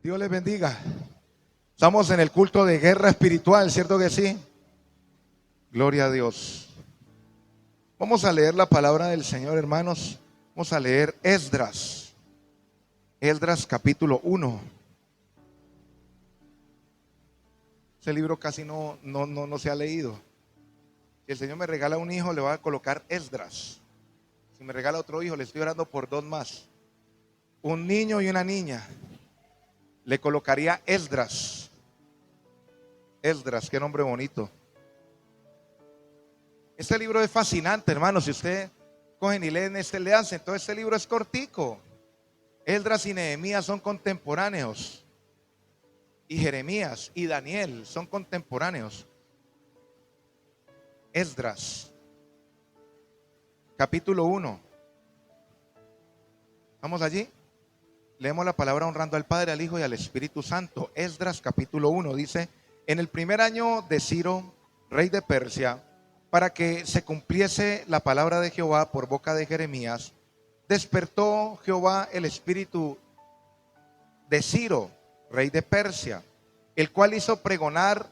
Dios les bendiga. Estamos en el culto de guerra espiritual, ¿cierto que sí? Gloria a Dios. Vamos a leer la palabra del Señor, hermanos. Vamos a leer Esdras. Esdras capítulo 1. Ese libro casi no se ha leído. Si el Señor me regala un hijo, le voy a colocar Esdras. Si me regala otro hijo, le estoy orando por dos más. Un niño y una niña. Le colocaría Esdras. Esdras, qué nombre bonito. Este libro es fascinante, hermano. Si usted cogen y leen léanse. Entonces este libro es cortico. Esdras y Nehemías son contemporáneos. Y Jeremías y Daniel son contemporáneos. Esdras, capítulo 1. ¿Vamos allí? Leemos la palabra honrando al Padre, al Hijo y al Espíritu Santo. Esdras capítulo 1 dice: en el primer año de Ciro, rey de Persia, para que se cumpliese la palabra de Jehová por boca de Jeremías, despertó Jehová el espíritu de Ciro, rey de Persia, el cual hizo pregonar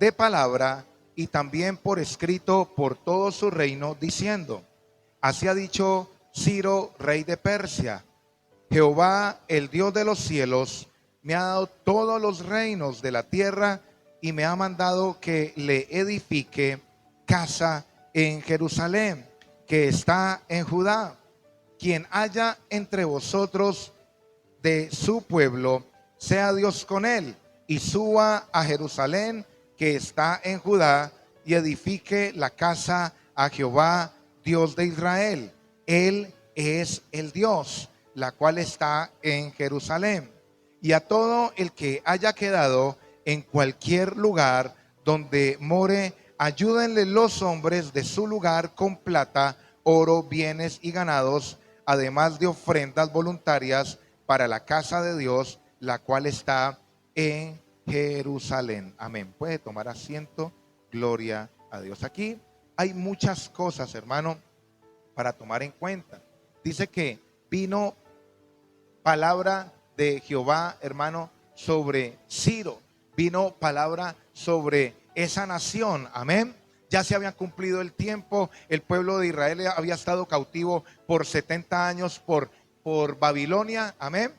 de palabra y también por escrito por todo su reino, diciendo: así ha dicho Ciro, rey de Persia: Jehová, el Dios de los cielos, me ha dado todos los reinos de la tierra y me ha mandado que le edifique casa en Jerusalén, que está en Judá. Quien haya entre vosotros de su pueblo, sea Dios con él, y suba a Jerusalén, que está en Judá, y edifique la casa a Jehová, Dios de Israel. Él es el Dios, la cual está en Jerusalén. Y a todo el que haya quedado en cualquier lugar donde more, ayúdenle los hombres de su lugar con plata, oro, bienes y ganados, además de ofrendas voluntarias para la casa de Dios, la cual está en Jerusalén. Amén. Puede tomar asiento. Gloria a Dios. Aquí hay muchas cosas, hermano, para tomar en cuenta. Dice que vino palabra de Jehová, hermano, sobre Ciro. Vino palabra sobre esa nación. Amén. Ya se había cumplido el tiempo. El pueblo de Israel había estado cautivo por 70 años por Babilonia. Amén.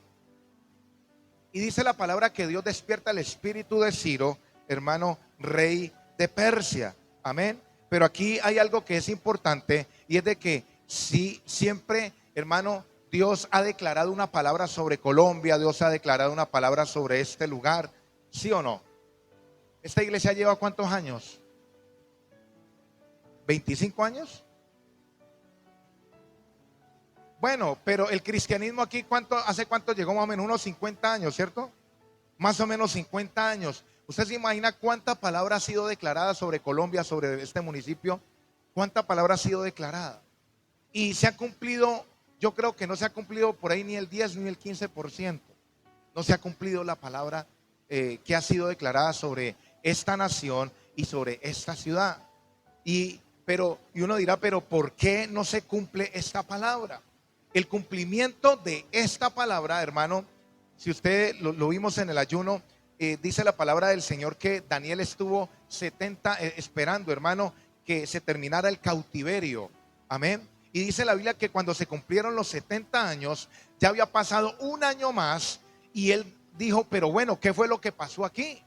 Y dice la palabra que Dios despierta el espíritu de Ciro, hermano, rey de Persia. Amén. Pero aquí hay algo que es importante, y es de que sí, siempre, hermano, Dios ha declarado una palabra sobre Colombia. Dios ha declarado una palabra sobre este lugar. ¿Sí o no? ¿Esta iglesia lleva cuántos años? ¿25 años? Bueno, pero el cristianismo aquí, ¿hace cuánto llegó? Más o menos unos 50 años, ¿cierto? Más o menos 50 años. ¿Usted se imagina cuánta palabra ha sido declarada sobre Colombia, sobre este municipio? ¿Cuánta palabra ha sido declarada? Y se ha cumplido, yo creo que no se ha cumplido por ahí ni el 10 ni el 15%. No se ha cumplido la palabra que ha sido declarada sobre esta nación y sobre esta ciudad. Y uno dirá, pero ¿por qué no se cumple esta palabra? El cumplimiento de esta palabra, hermano, si usted lo vimos en el ayuno, dice la palabra del Señor que Daniel estuvo 70 esperando, hermano, que se terminara el cautiverio. Amén. Y dice la Biblia que cuando se cumplieron los 70 años, ya había pasado un año más, y él dijo, pero bueno, ¿qué fue lo que pasó aquí?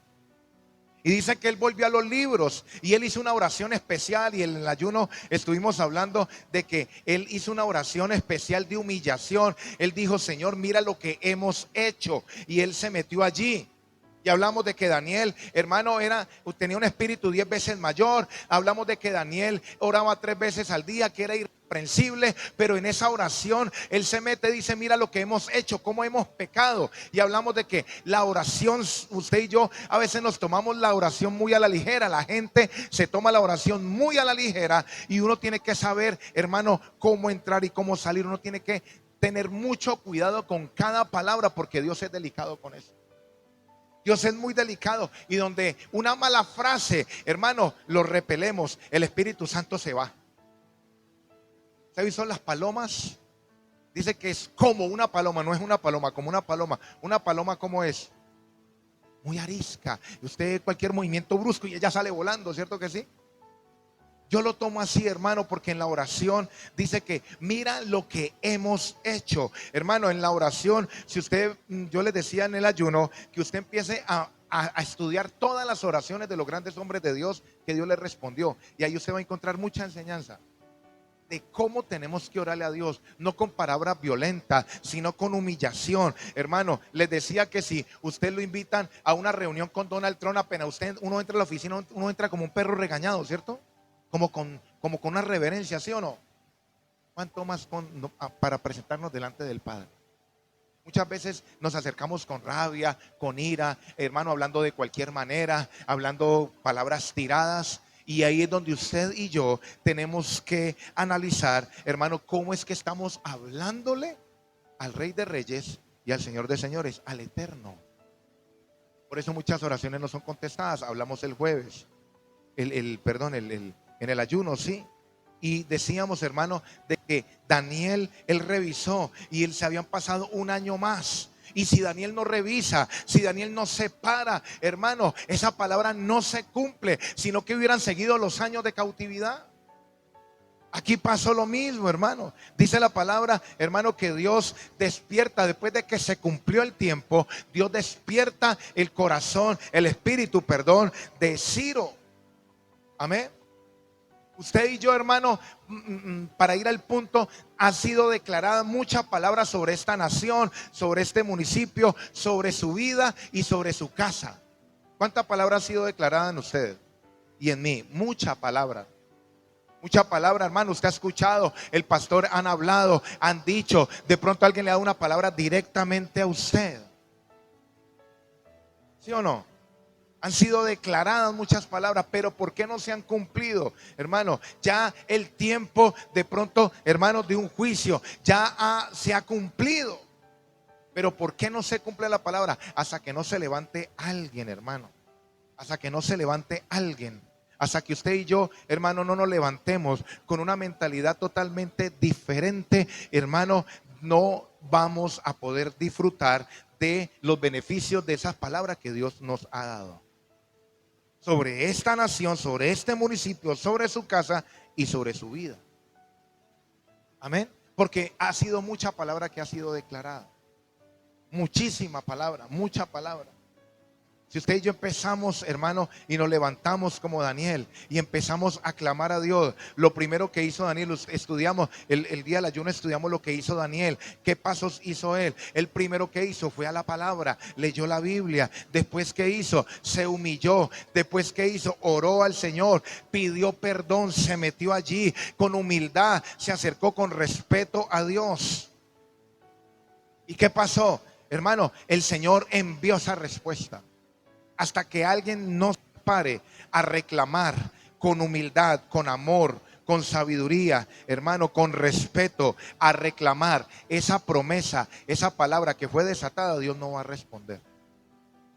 Y dice que él volvió a los libros y él hizo una oración especial, y en el ayuno estuvimos hablando de que él hizo una oración especial de humillación. Él dijo, Señor, mira lo que hemos hecho, y él se metió allí. Y hablamos de que Daniel, hermano, tenía un espíritu 10 veces mayor. Hablamos de que Daniel oraba 3 veces al día, que era irreprensible, pero en esa oración él se mete y dice, mira lo que hemos hecho, cómo hemos pecado. Y hablamos de que la oración, usted y yo a veces nos tomamos la oración muy a la ligera. La gente se toma la oración muy a la ligera, y uno tiene que saber, hermano, cómo entrar y cómo salir. Uno tiene que tener mucho cuidado con cada palabra, porque Dios es delicado con eso. Dios es muy delicado, y donde una mala frase, hermano, lo repelemos, el Espíritu Santo se va. ¿Usted ha visto las palomas? Dice que es como una paloma, no es una paloma, como una paloma. Una paloma, ¿cómo es? Muy arisca. Usted cualquier movimiento brusco y ella sale volando, ¿cierto que sí? Yo lo tomo así, hermano, porque en la oración dice que mira lo que hemos hecho. Hermano, en la oración, si usted, yo les decía en el ayuno, que usted empiece a estudiar todas las oraciones de los grandes hombres de Dios que Dios le respondió. Y ahí usted va a encontrar mucha enseñanza de cómo tenemos que orarle a Dios, no con palabras violentas, sino con humillación. Hermano, les decía que si usted lo invitan a una reunión con Donald Trump, apenas uno entra a la oficina, uno entra como un perro regañado, ¿cierto? Como con una reverencia, ¿sí o no? ¿Cuánto más para presentarnos delante del Padre? Muchas veces nos acercamos con rabia, con ira, hermano, hablando de cualquier manera, hablando palabras tiradas. Y ahí es donde usted y yo tenemos que analizar, hermano, cómo es que estamos hablándole al Rey de Reyes y al Señor de Señores, al Eterno. Por eso muchas oraciones no son contestadas. Hablamos el jueves, en el ayuno, sí. Y decíamos, hermano, de que Daniel, él revisó y él se habían pasado un año más. Y si Daniel no revisa, si Daniel no se para, hermano, esa palabra no se cumple, sino que hubieran seguido los años de cautividad. Aquí pasó lo mismo, hermano. Dice la palabra, hermano, que Dios despierta después de que se cumplió el tiempo. Dios despierta el corazón, el espíritu, perdón, de Ciro. Amén. Usted y yo, hermano, para ir al punto, ha sido declarada mucha palabra sobre esta nación, sobre este municipio, sobre su vida y sobre su casa. ¿Cuánta palabra ha sido declarada en usted y en mí? Mucha palabra. Mucha palabra, hermano. Usted ha escuchado, el pastor han hablado, han dicho. De pronto alguien le da una palabra directamente a usted. ¿Sí o no? Han sido declaradas muchas palabras, pero ¿por qué no se han cumplido? Hermano, ya el tiempo de pronto, hermano, de un juicio se ha cumplido. Pero ¿por qué no se cumple la palabra? Hasta que no se levante alguien, hermano. Hasta que no se levante alguien. Hasta que usted y yo, hermano, no nos levantemos con una mentalidad totalmente diferente, hermano, no vamos a poder disfrutar de los beneficios de esas palabras que Dios nos ha dado sobre esta nación, sobre este municipio, sobre su casa y sobre su vida. Amén. Porque ha sido mucha palabra que ha sido declarada. Muchísima palabra, mucha palabra. Si usted y yo empezamos, hermano, y nos levantamos como Daniel y empezamos a clamar a Dios, lo primero que hizo Daniel, estudiamos el día del ayuno, estudiamos lo que hizo Daniel, qué pasos hizo él. El primero que hizo fue a la palabra, leyó la Biblia. Después que hizo, se humilló. Después que hizo, oró al Señor, pidió perdón, se metió allí con humildad, se acercó con respeto a Dios. ¿Y qué pasó? Hermano, el Señor envió esa respuesta. Hasta que alguien no se pare a reclamar con humildad, con amor, con sabiduría, hermano, con respeto, a reclamar esa promesa, esa palabra que fue desatada, Dios no va a responder.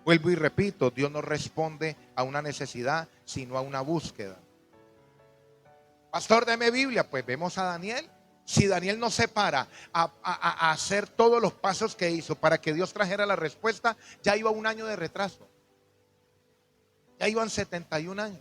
Vuelvo y repito, Dios no responde a una necesidad, sino a una búsqueda. Pastor, deme Biblia. Pues vemos a Daniel. Si Daniel no se para a hacer todos los pasos que hizo para que Dios trajera la respuesta, ya iba un año de retraso. Ya iban 71 años.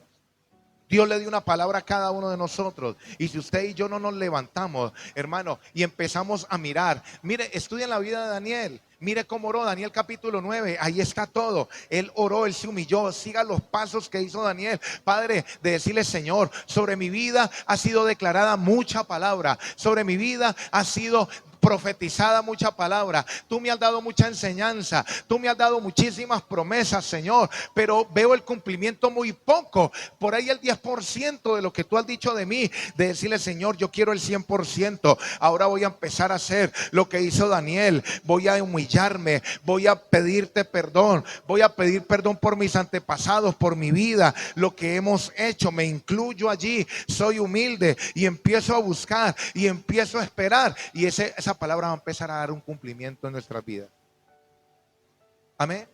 Dios le dio una palabra a cada uno de nosotros. Y si usted y yo no nos levantamos, hermano, y empezamos a mirar. Mire, estudien la vida de Daniel. Mire cómo oró Daniel capítulo 9. Ahí está todo. Él oró, él se humilló. Siga los pasos que hizo Daniel. Padre, de decirle, Señor, sobre mi vida ha sido declarada mucha palabra. Sobre mi vida ha sido profetizada mucha palabra. Tú me has dado mucha enseñanza. Tú me has dado muchísimas promesas, Señor. Pero veo el cumplimiento muy poco. Por ahí el 10% de lo que tú has dicho de mí. De decirle, Señor, yo quiero el 100%. Ahora voy a empezar a hacer lo que hizo Daniel. Voy a humillarme. Voy a pedirte perdón. Voy a pedir perdón por mis antepasados, por mi vida, lo que hemos hecho. Me incluyo allí. Soy humilde y empiezo a buscar y empiezo a esperar. Y esa palabra va a empezar a dar un cumplimiento en nuestras vidas. Amén.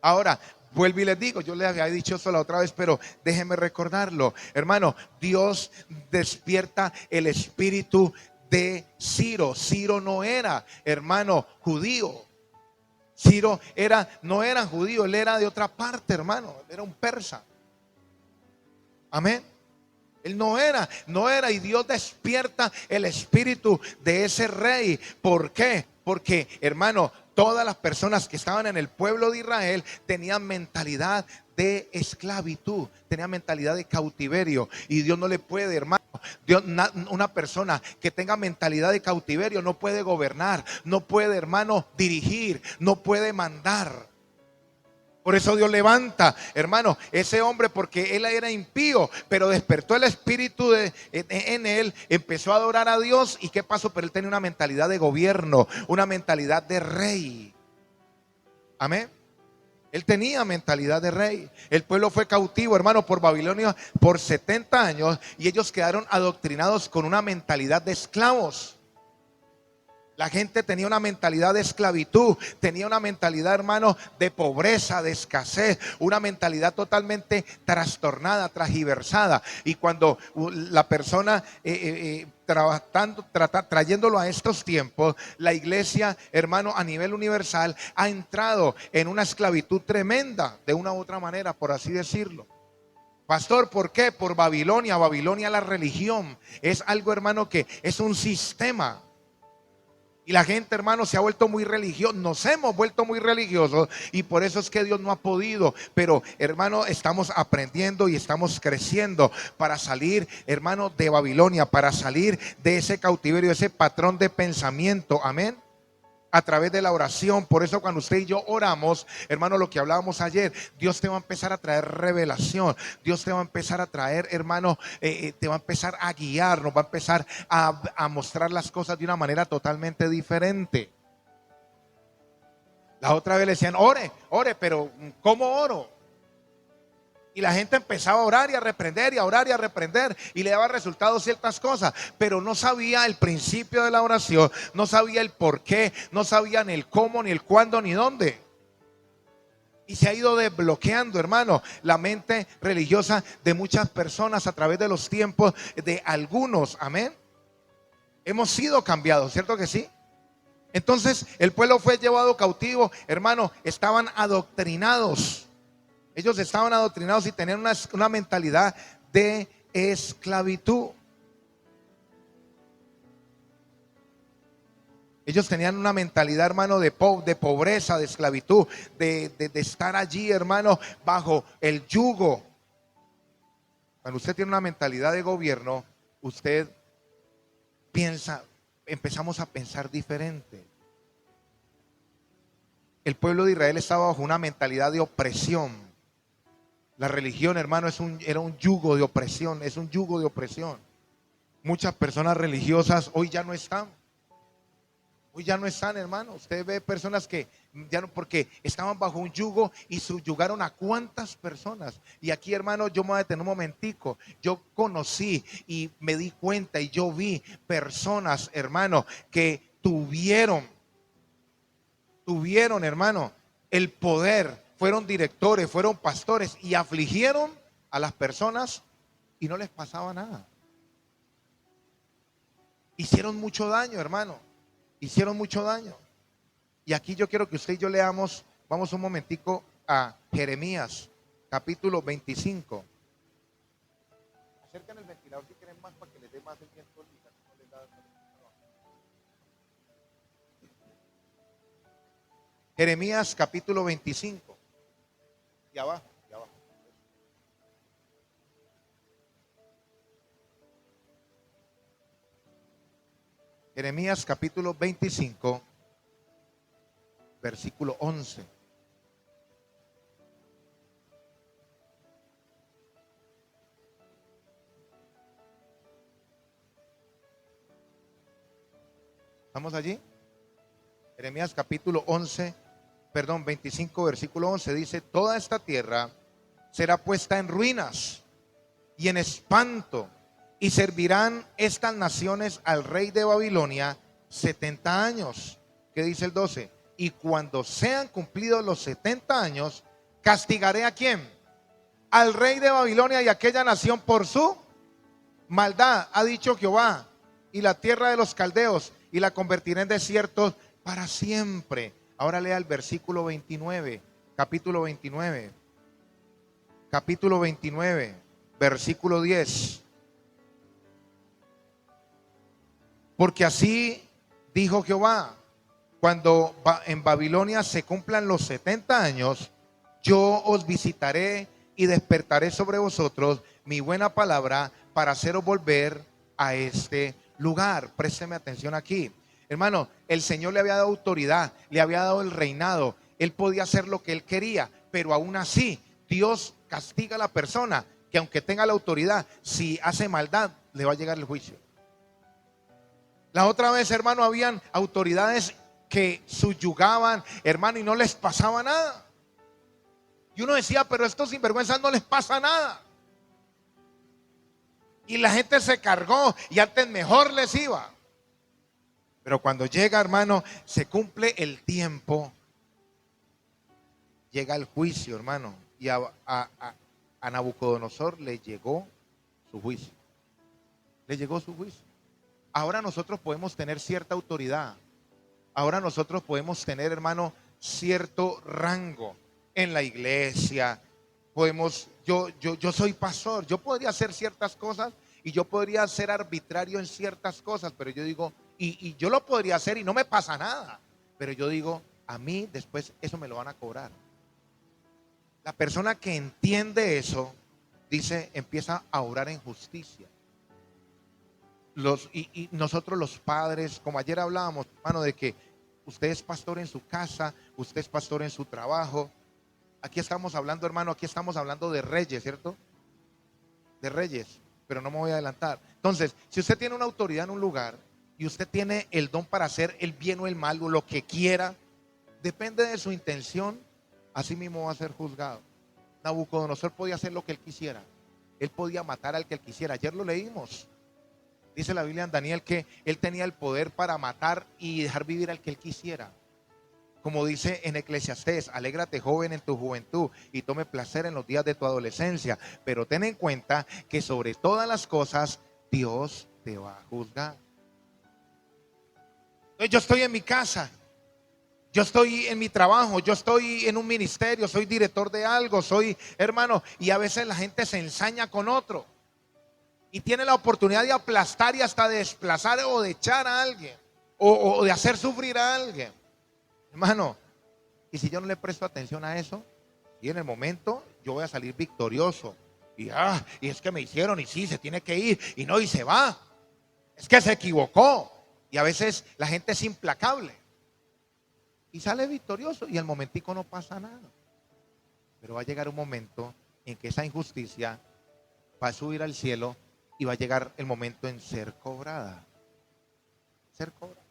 Ahora, vuelvo y les digo, yo les había dicho eso la otra vez, pero déjenme recordarlo. Hermano, Dios despierta el espíritu de Ciro. Ciro no era, hermano, judío. Ciro no era judío, él era de otra parte, hermano, era un persa. Amén. Él no era, y Dios despierta el espíritu de ese rey. ¿Por qué? Porque, hermano, todas las personas que estaban en el pueblo de Israel tenían mentalidad de esclavitud, tenían mentalidad de cautiverio, y Dios no le puede, hermano. Una persona que tenga mentalidad de cautiverio no puede gobernar, no puede, hermano, dirigir, no puede mandar. Por eso Dios levanta, hermano, ese hombre, porque él era impío, pero despertó el espíritu en él, empezó a adorar a Dios. ¿Y qué pasó? Pero él tenía una mentalidad de gobierno, una mentalidad de rey. Amén. Él tenía mentalidad de rey. El pueblo fue cautivo, hermano, por Babilonia por 70 años, y ellos quedaron adoctrinados con una mentalidad de esclavos. La gente tenía una mentalidad de esclavitud, tenía una mentalidad, hermano, de pobreza, de escasez, una mentalidad totalmente trastornada, transgiversada. Y cuando la persona trayéndolo a estos tiempos, la iglesia, hermano, a nivel universal ha entrado en una esclavitud tremenda, de una u otra manera, por así decirlo. Pastor, ¿por qué? Por Babilonia. Babilonia, la religión, es algo, hermano, que es un sistema. Y la gente, hermano, se ha vuelto muy religiosa. Nos hemos vuelto muy religiosos, y por eso es que Dios no ha podido. Pero, hermano, estamos aprendiendo y estamos creciendo para salir, hermano, de Babilonia, para salir de ese cautiverio, ese patrón de pensamiento. Amén. A través de la oración. Por eso cuando usted y yo oramos, hermano, lo que hablábamos ayer, Dios te va a empezar a traer revelación. Dios te va a empezar a traer, hermano, te va a empezar a guiar, nos va a empezar a mostrar las cosas de una manera totalmente diferente. La otra vez le decían, ore, pero ¿cómo oro? Y la gente empezaba a orar y a reprender, y a orar y a reprender, y le daba resultados ciertas cosas, pero no sabía el principio de la oración, no sabía el por qué, no sabía ni el cómo, ni el cuándo, ni dónde. Y se ha ido desbloqueando, hermano, la mente religiosa de muchas personas a través de los tiempos, de algunos. Amén. Hemos sido cambiados, ¿cierto que sí? Entonces el pueblo fue llevado cautivo, hermano, estaban adoctrinados. Ellos estaban adoctrinados y tenían una mentalidad de esclavitud. Ellos tenían una mentalidad, hermano, de pobreza, de esclavitud, de estar allí, hermano, bajo el yugo. Cuando usted tiene una mentalidad de gobierno, usted empezamos a pensar diferente. El pueblo de Israel estaba bajo una mentalidad de opresión. La religión, hermano, era un yugo de opresión, es un yugo de opresión. Muchas personas religiosas hoy ya no están. Hoy ya no están, hermano. Usted ve personas que ya no, porque estaban bajo un yugo y subyugaron a cuántas personas. Y aquí, hermano, yo me voy a detener un momentico. Yo conocí y me di cuenta y yo vi personas, hermano, que tuvieron, hermano, el poder. Fueron directores, fueron pastores y afligieron a las personas y no les pasaba nada. Hicieron mucho daño, hermano. Hicieron mucho daño. Y aquí yo quiero que usted y yo leamos, vamos un momentico a Jeremías, capítulo 25. Acerquen el ventilador si quieren más para que les dé más el viento. Jeremías, capítulo 25. Y abajo, y abajo. Jeremías capítulo 25, versículo 11. ¿Estamos allí? Jeremías capítulo 25, versículo 11 dice: toda esta tierra será puesta en ruinas y en espanto, y servirán estas naciones al rey de Babilonia 70 años. ¿Qué dice el 12? Y cuando sean cumplidos los 70 años, castigaré ¿a quién? Al rey de Babilonia y a aquella nación por su maldad, ha dicho Jehová. y la tierra de los caldeos y la convertiré en desierto para siempre. Ahora lea el versículo 29, capítulo 29, capítulo 29, versículo 10. Porque así dijo Jehová, cuando en Babilonia se cumplan los 70 años, yo os visitaré y despertaré sobre vosotros mi buena palabra para haceros volver a este lugar. Présteme atención aquí. Hermano, el Señor le había dado autoridad, le había dado el reinado. Él podía hacer lo que él quería, pero aún así Dios castiga a la persona que aunque tenga la autoridad, si hace maldad, le va a llegar el juicio. La otra vez, hermano, habían autoridades que subyugaban, hermano, y no les pasaba nada. Y uno decía, pero a estos sinvergüenzas no les pasa nada. Y la gente se cargó y antes mejor les iba. Pero cuando llega, hermano, se cumple el tiempo, llega el juicio, hermano. Y a Nabucodonosor le llegó su juicio. Le llegó su juicio. Ahora nosotros podemos tener cierta autoridad. Ahora nosotros podemos tener, hermano, cierto rango en la iglesia. Yo soy pastor, yo podría hacer ciertas cosas y yo podría ser arbitrario en ciertas cosas, pero yo digo, y yo lo podría hacer y no me pasa nada. Pero yo digo, a mí después eso me lo van a cobrar. La persona que entiende eso, dice, empieza a orar en justicia. Y nosotros los padres, como ayer hablábamos, hermano, de que usted es pastor en su casa, usted es pastor en su trabajo. Aquí estamos hablando, hermano, aquí estamos hablando de reyes, ¿cierto? De reyes, pero no me voy a adelantar. Entonces, si usted tiene una autoridad en un lugar y usted tiene el don para hacer el bien o el mal o lo que quiera, depende de su intención, así mismo va a ser juzgado. Nabucodonosor podía hacer lo que él quisiera. Él podía matar al que él quisiera. Ayer lo leímos. Dice la Biblia en Daniel que él tenía el poder para matar y dejar vivir al que él quisiera. Como dice en Eclesiastés, alégrate joven en tu juventud y tome placer en los días de tu adolescencia. Pero ten en cuenta que sobre todas las cosas Dios te va a juzgar. Yo estoy en mi casa, yo estoy en mi trabajo, yo estoy en un ministerio, soy director de algo, soy hermano, y a veces la gente se ensaña con otro. Y tiene la oportunidad de aplastar y hasta de desplazar o de echar a alguien. O de hacer sufrir a alguien. Hermano, y si yo no le presto atención a eso, y en el momento yo voy a salir victorioso. Y es que me hicieron, y sí, se tiene que ir, y no, y se va. Es que se equivocó. Y a veces la gente es implacable. Y sale victorioso, y al momentico no pasa nada. Pero va a llegar un momento en que esa injusticia va a subir al cielo. Y va a llegar el momento en ser cobrada. Ser cobrada.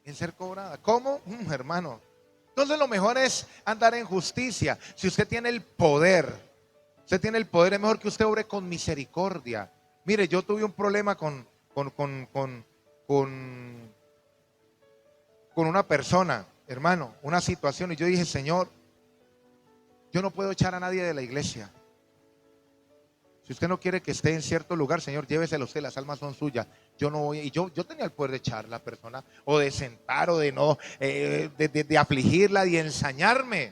En ser cobrada. ¿Cómo? Hermano. Entonces lo mejor es andar en justicia. Si usted tiene el poder, es mejor que usted obre con misericordia. Mire, yo tuve un problema con una persona, hermano, una situación. Y yo dije, Señor, yo no puedo echar a nadie de la iglesia. Si usted no quiere que esté en cierto lugar, Señor, lléveselo usted, las almas son suyas. Yo no voy, y yo tenía el poder de echar a la persona, o de sentar, o de no, de afligirla, y ensañarme.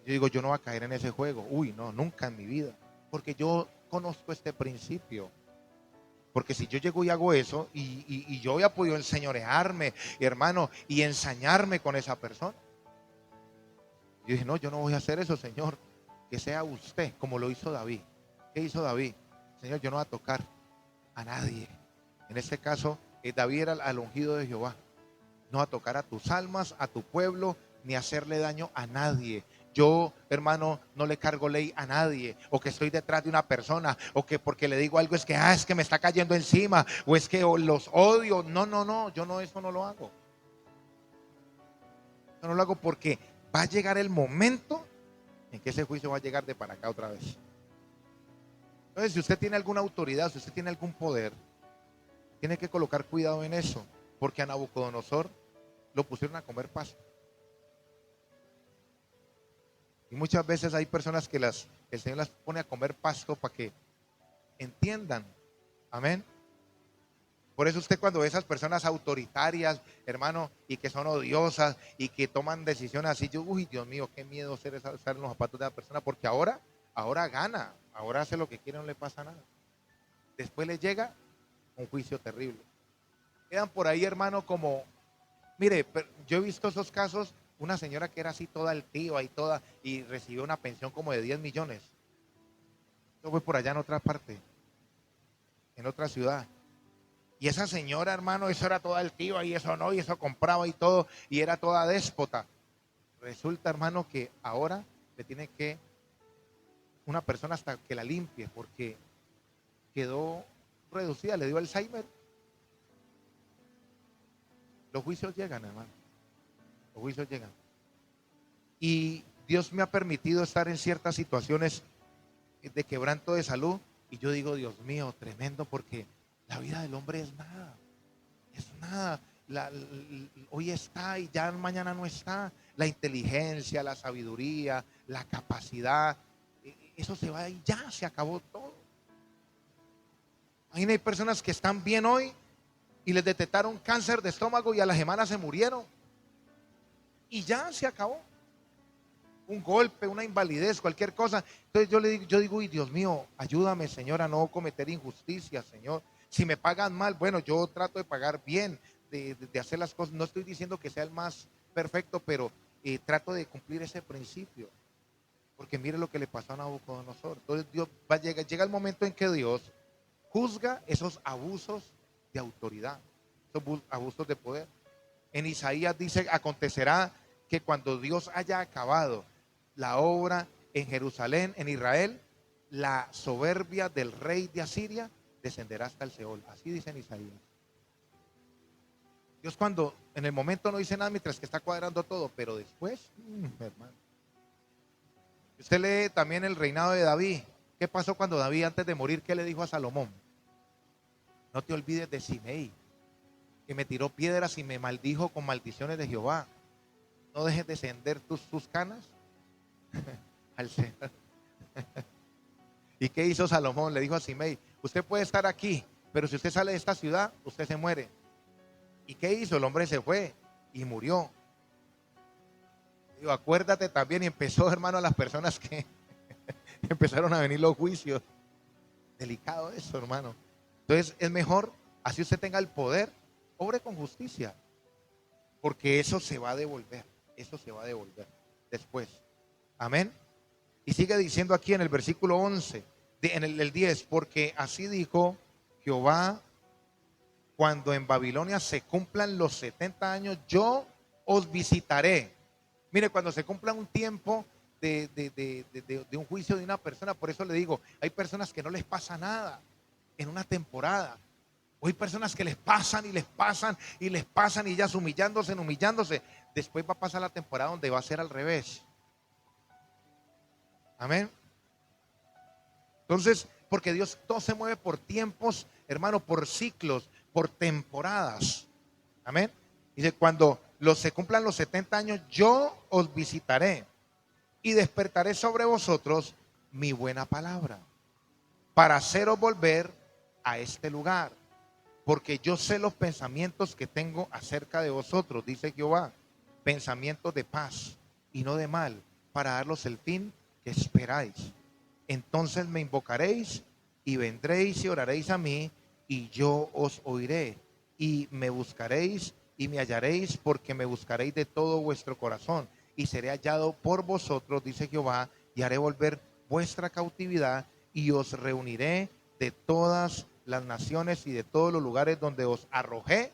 Yo digo, yo no voy a caer en ese juego. Uy, no, nunca en mi vida. Porque yo conozco este principio. Porque si yo llego y hago eso, y yo había podido enseñorearme, hermano, y ensañarme con esa persona. Yo dije, no, yo no voy a hacer eso, Señor. Que sea usted, como lo hizo David. ¿Qué hizo David? Señor, yo no voy a tocar a nadie. En este caso, David era al ungido de Jehová. No va a tocar a tus almas, a tu pueblo, ni hacerle daño a nadie. Yo, hermano, no le cargo ley a nadie, o que estoy detrás de una persona, o que porque le digo algo es que, es que me está cayendo encima, o es que los odio. No, yo no, eso no lo hago. Yo no lo hago porque va a llegar el momento en que ese juicio va a llegar de para acá otra vez. Entonces, si usted tiene alguna autoridad, si usted tiene algún poder, tiene que colocar cuidado en eso, porque a Nabucodonosor lo pusieron a comer pasto. Y muchas veces hay personas que el Señor las pone a comer pasto para que entiendan, amén, Por eso usted cuando ve esas personas autoritarias, hermano, y que son odiosas y que toman decisiones así, yo, uy, Dios mío, qué miedo estar en los zapatos de la persona, porque ahora gana, ahora hace lo que quiere, no le pasa nada. Después le llega un juicio terrible. Quedan por ahí, hermano, como, mire, yo he visto esos casos, una señora que era así toda altiva y toda, y recibió una pensión como de 10 millones. Eso fue por allá en otra parte, en otra ciudad. Y esa señora, hermano, eso era toda altiva y eso no, y eso compraba y todo, y era toda déspota. Resulta, hermano, que ahora le tiene que una persona hasta que la limpie, porque quedó reducida, le dio Alzheimer. Los juicios llegan, hermano. Los juicios llegan. Y Dios me ha permitido estar en ciertas situaciones de quebranto de salud. Y yo digo, Dios mío, tremendo, porque la vida del hombre es nada. Es nada. Hoy está y ya mañana no está. La inteligencia, la sabiduría, la capacidad, eso se va y ya se acabó todo. Ahí hay personas que están bien hoy y les detectaron cáncer de estómago y a la semana se murieron. Y ya se acabó. Un golpe, una invalidez, cualquier cosa. Entonces yo digo, uy, Dios mío, ayúdame, Señor, a no cometer injusticia, Señor. Si me pagan mal, bueno, yo trato de pagar bien, de hacer las cosas. No estoy diciendo que sea el más perfecto, pero trato de cumplir ese principio. Porque mire lo que le pasó a Nabucodonosor. Entonces llega el momento en que Dios juzga esos abusos de autoridad, esos abusos de poder. En Isaías dice, acontecerá que cuando Dios haya acabado la obra en Jerusalén, en Israel, la soberbia del rey de Asiria descenderá hasta el Seol. Así dice en Isaías. Dios cuando en el momento no dice nada mientras que está cuadrando todo, pero después, hermano. Usted lee también el reinado de David. ¿Qué pasó cuando David antes de morir, qué le dijo a Salomón? No te olvides de Simei, que me tiró piedras y me maldijo con maldiciones de Jehová. No dejes descender tus canas al Señor. ¿Y qué hizo Salomón? Le dijo a Simei, usted puede estar aquí, pero si usted sale de esta ciudad, usted se muere. ¿Y qué hizo? El hombre se fue y murió. Digo, acuérdate también, y empezó, hermano, a las personas que empezaron a venir los juicios. Delicado eso, hermano. Entonces es mejor, así usted tenga el poder, obre con justicia, porque eso se va a devolver, eso se va a devolver después. Amén. Y sigue diciendo aquí en el versículo 11, en el 10, porque así dijo Jehová, cuando en Babilonia se cumplan los 70 años, yo os visitaré. Mire, cuando se cumpla un tiempo de un juicio de una persona, por eso le digo, hay personas que no les pasa nada en una temporada. O hay personas que les pasan y les pasan y les pasan y ya humillándose, humillándose. Después va a pasar la temporada donde va a ser al revés. Amén. Entonces, porque Dios todo se mueve por tiempos, hermano, por ciclos, por temporadas. Amén. Dice, cuando se cumplan los 70 años, yo os visitaré y despertaré sobre vosotros mi buena palabra para haceros volver a este lugar. Porque yo sé los pensamientos que tengo acerca de vosotros, dice Jehová, pensamientos de paz y no de mal, para daros el fin que esperáis. Entonces me invocaréis y vendréis y oraréis a mí y yo os oiré. Y me buscaréis y me hallaréis, porque me buscaréis de todo vuestro corazón. Y seré hallado por vosotros, dice Jehová, y haré volver vuestra cautividad y os reuniré de todas las naciones y de todos los lugares donde os arrojé,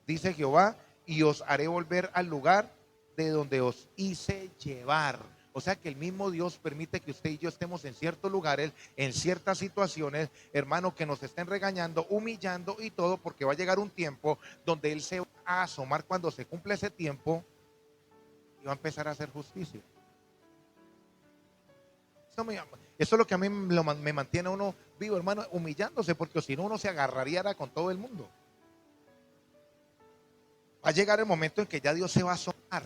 dice Jehová, y os haré volver al lugar de donde os hice llevar. O sea que el mismo Dios permite que usted y yo estemos en ciertos lugares, en ciertas situaciones, hermano, que nos estén regañando, humillando y todo, porque va a llegar un tiempo donde Él se va a asomar cuando se cumple ese tiempo y va a empezar a hacer justicia. Eso es lo que a mí me mantiene uno vivo, hermano, humillándose, porque si no uno se agarraría con todo el mundo. Va a llegar el momento en que ya Dios se va a asomar,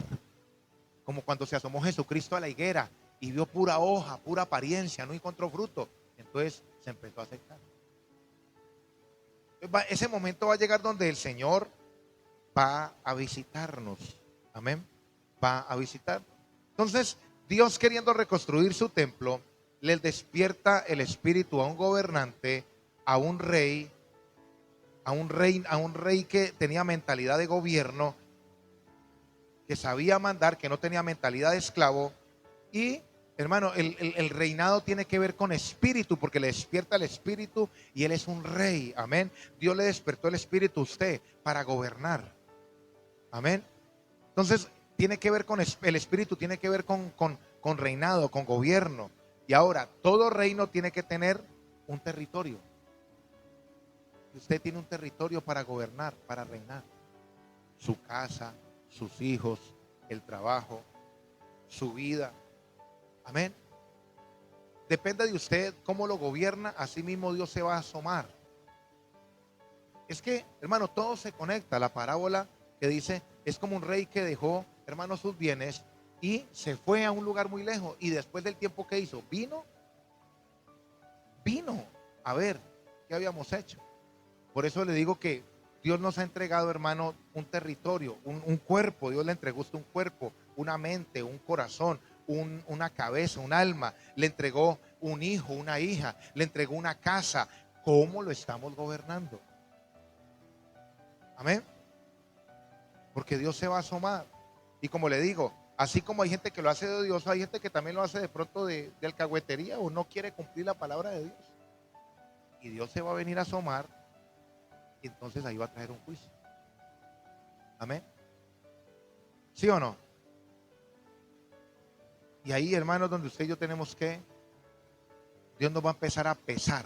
como cuando se asomó Jesucristo a la higuera y vio pura hoja, pura apariencia, no encontró fruto. Entonces se empezó a secar. Ese momento va a llegar donde el Señor va a visitarnos. Amén. Va a visitar. Entonces, Dios queriendo reconstruir su templo, les despierta el espíritu a un gobernante, a un rey, a un rey que tenía mentalidad de gobierno, que sabía mandar, que no tenía mentalidad de esclavo. Y, hermano, el reinado tiene que ver con espíritu, porque le despierta el espíritu y él es un rey. Amén. Dios le despertó el espíritu a usted para gobernar. Amén. Entonces, tiene que ver con el espíritu, tiene que ver con reinado, con gobierno. Y ahora, todo reino tiene que tener un territorio. Usted tiene un territorio para gobernar, para reinar. Su casa, sus hijos, el trabajo, su vida. Amén. Depende de usted cómo lo gobierna, así mismo Dios se va a asomar. Es que, hermano, todo se conecta. La parábola que dice, es como un rey que dejó, hermano, sus bienes y se fue a un lugar muy lejos. Y después del tiempo que hizo, vino a ver qué habíamos hecho. Por eso le digo que Dios nos ha entregado, hermano, un territorio, un cuerpo. Dios le entregó usted un cuerpo, una mente, un corazón, una cabeza, un alma. Le entregó un hijo, una hija, le entregó una casa. ¿Cómo lo estamos gobernando? Amén. Porque Dios se va a asomar. Y como le digo, así como hay gente que lo hace de Dios, hay gente que también lo hace de pronto de alcahuetería o no quiere cumplir la palabra de Dios. Y Dios se va a venir a asomar y entonces ahí va a traer un juicio. Amén. ¿Sí o no? Y ahí, hermanos, donde usted y yo tenemos que, Dios nos va a empezar a pesar.